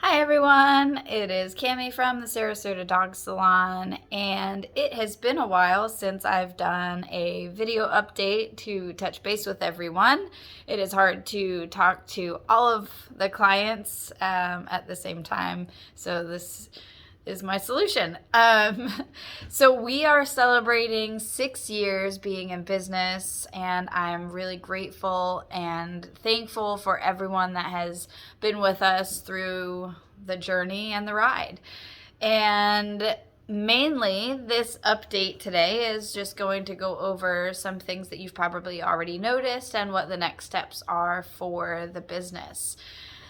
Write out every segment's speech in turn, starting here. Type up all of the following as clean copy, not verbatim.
Hi everyone, it is Cami from the Sarasota Dog Salon, and it has been a while since I've done a video update to touch base with everyone. It is hard to talk to all of the clients at the same time, so this is my solution. So we are celebrating 6 years being in business, and I'm really grateful and thankful for everyone that has been with us through the journey and the ride. And mainly this update today is just going to go over some things that you've probably already noticed and what the next steps are for the business.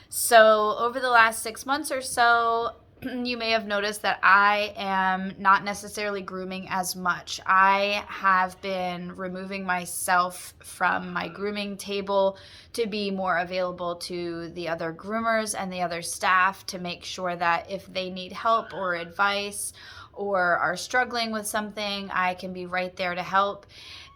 So over the last 6 months or so, you may have noticed that I am not necessarily grooming as much. I have been removing myself from my grooming table to be more available to the other groomers and the other staff to make sure that if they need help or advice or are struggling with something, I can be right there to help.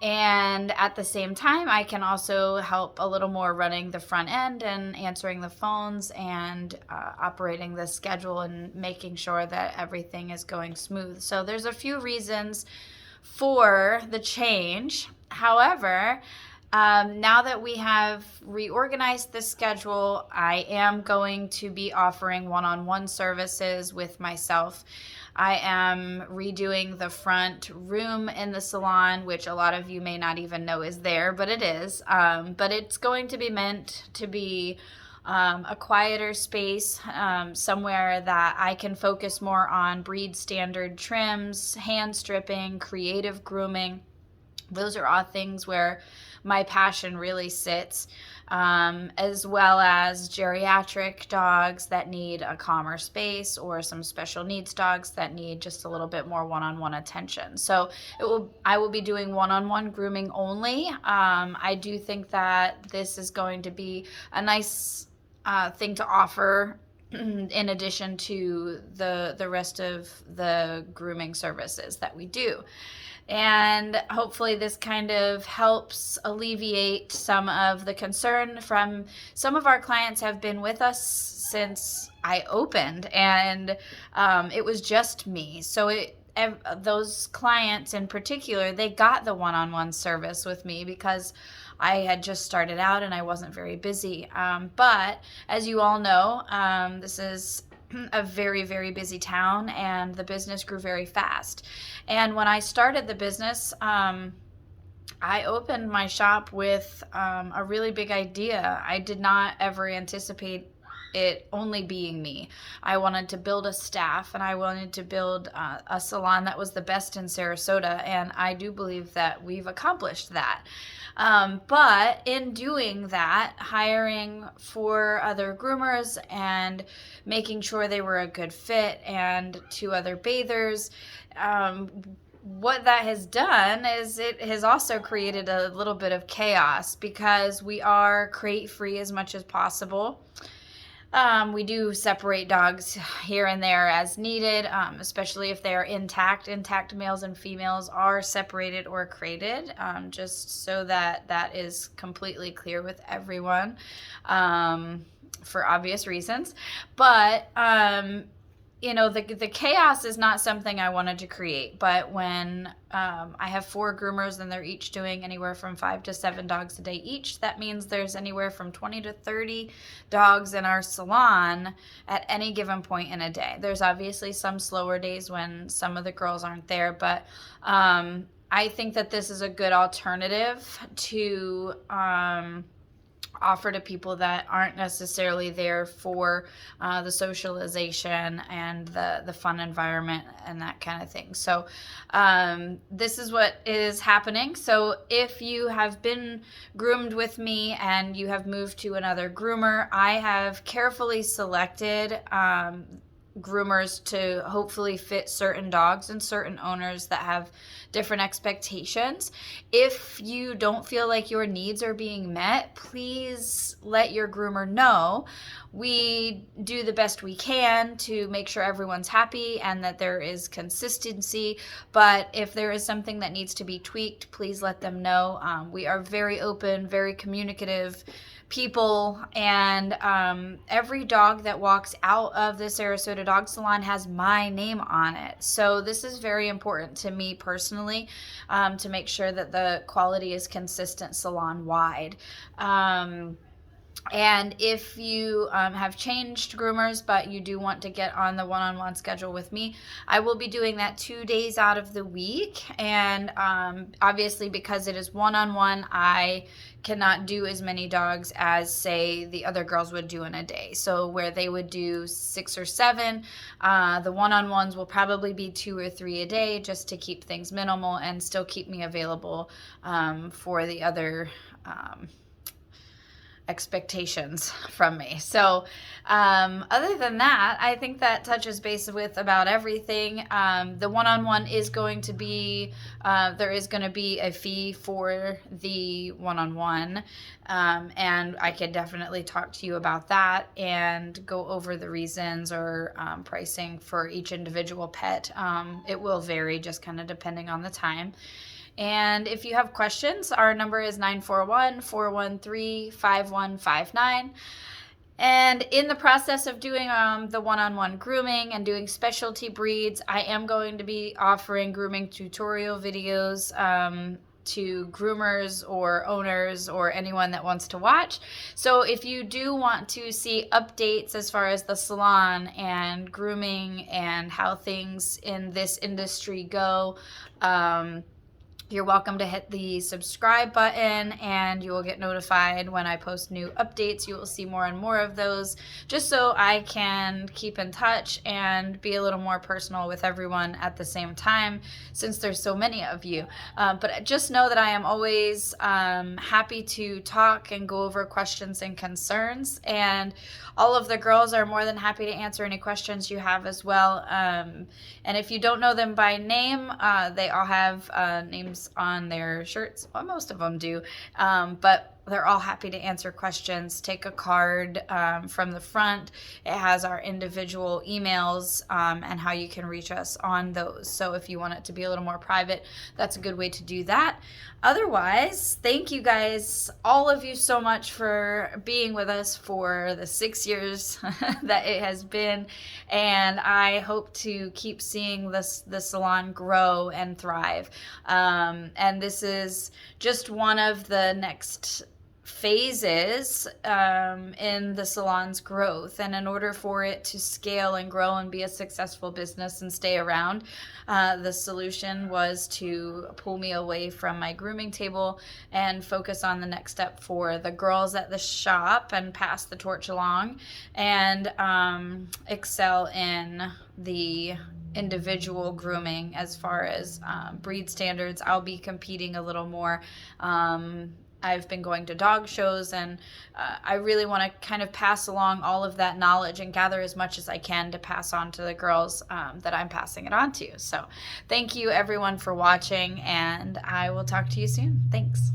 And at the same time, I can also help a little more running the front end and answering the phones and operating the schedule and making sure that everything is going smooth. So there's a few reasons for the change. However, now that we have reorganized the schedule, I am going to be offering one-on-one services with myself. I am redoing the front room in the salon, which a lot of you may not even know is there, but it is. But it's going to be meant to be a quieter space, somewhere that I can focus more on breed standard trims, hand stripping, creative grooming. Those are all things where my passion really sits, as well as geriatric dogs that need a calmer space or some special needs dogs that need just a little bit more one-on-one attention. So I will be doing one-on-one grooming only. I do think that this is going to be a nice thing to offer in addition to the rest of the grooming services that we do. And hopefully this kind of helps alleviate some of the concern from some of our clients have been with us since I opened, and it was just me. So those clients in particular, they got the one-on-one service with me because I had just started out and I wasn't very busy. But as you all know, this is a very, very busy town, and the business grew very fast. And when I started the business, I opened my shop with a really big idea. I did not ever anticipate it only being me. I wanted to build a staff, and I wanted to build a salon that was the best in Sarasota, and I do believe that we've accomplished that. But in doing that, hiring 4 other groomers and making sure they were a good fit, and 2 other bathers, what that has done is it has also created a little bit of chaos because we are crate free as much as possible. We do separate dogs here and there as needed, especially if they are intact. Intact males and females are separated or crated, just so that that is completely clear with everyone, for obvious reasons. But the chaos is not something I wanted to create. But when I have 4 groomers and they're each doing anywhere from 5 to 7 dogs a day each, that means there's anywhere from 20 to 30 dogs in our salon at any given point in a day. There's obviously some slower days when some of the girls aren't there, but I think that this is a good alternative to offer to people that aren't necessarily there for the socialization and the fun environment and that kind of thing. So this is what is happening. So if you have been groomed with me and you have moved to another groomer, I have carefully selected groomers to hopefully fit certain dogs and certain owners that have different expectations. If you don't feel like your needs are being met, please let your groomer know. We do the best we can to make sure everyone's happy and that there is consistency, but if there is something that needs to be tweaked, please let them know. We are very open, very communicative, people, and every dog that walks out of the Sarasota Dog Salon has my name on it. So this is very important to me personally, to make sure that the quality is consistent salon wide. And if you have changed groomers, but you do want to get on the one-on-one schedule with me, I will be doing that 2 days out of the week. And obviously, because it is one-on-one, I cannot do as many dogs as, say, the other girls would do in a day. So where they would do 6 or 7, the one-on-ones will probably be 2 or 3 a day, just to keep things minimal and still keep me available for the other expectations from me. So other than that, I think that touches base with about everything. The one-on-one is going to be, there is going to be a fee for the one-on-one, and I could definitely talk to you about that and go over the reasons or pricing for each individual pet. It will vary just kind of depending on the time. And if you have questions, our number is 941-413-5159. And in the process of doing the one-on-one grooming and doing specialty breeds, I am going to be offering grooming tutorial videos to groomers or owners or anyone that wants to watch. So if you do want to see updates as far as the salon and grooming and how things in this industry go, you're welcome to hit the subscribe button, and you will get notified when I post new updates. You will see more and more of those, just so I can keep in touch and be a little more personal with everyone at the same time, since there's so many of you. But just know that I am always happy to talk and go over questions and concerns, and all of the girls are more than happy to answer any questions you have as well. And if you don't know them by name, they all have names on their shirts. Well, most of them do, but they're all happy to answer questions. Take a card from the front. It has our individual emails and how you can reach us on those. So if you want it to be a little more private, that's a good way to do that. Otherwise, thank you guys, all of you, so much for being with us for the 6 years that it has been. And I hope to keep seeing the salon grow and thrive. And this is just one of the next phases in the salon's growth, and in order for it to scale and grow and be a successful business and stay around, the solution was to pull me away from my grooming table and focus on the next step for the girls at the shop and pass the torch along, and excel in the individual grooming as far as breed standards. I'll be competing a little more. I've been going to dog shows, and I really want to kind of pass along all of that knowledge and gather as much as I can to pass on to the girls that I'm passing it on to. So thank you everyone for watching, and I will talk to you soon. Thanks.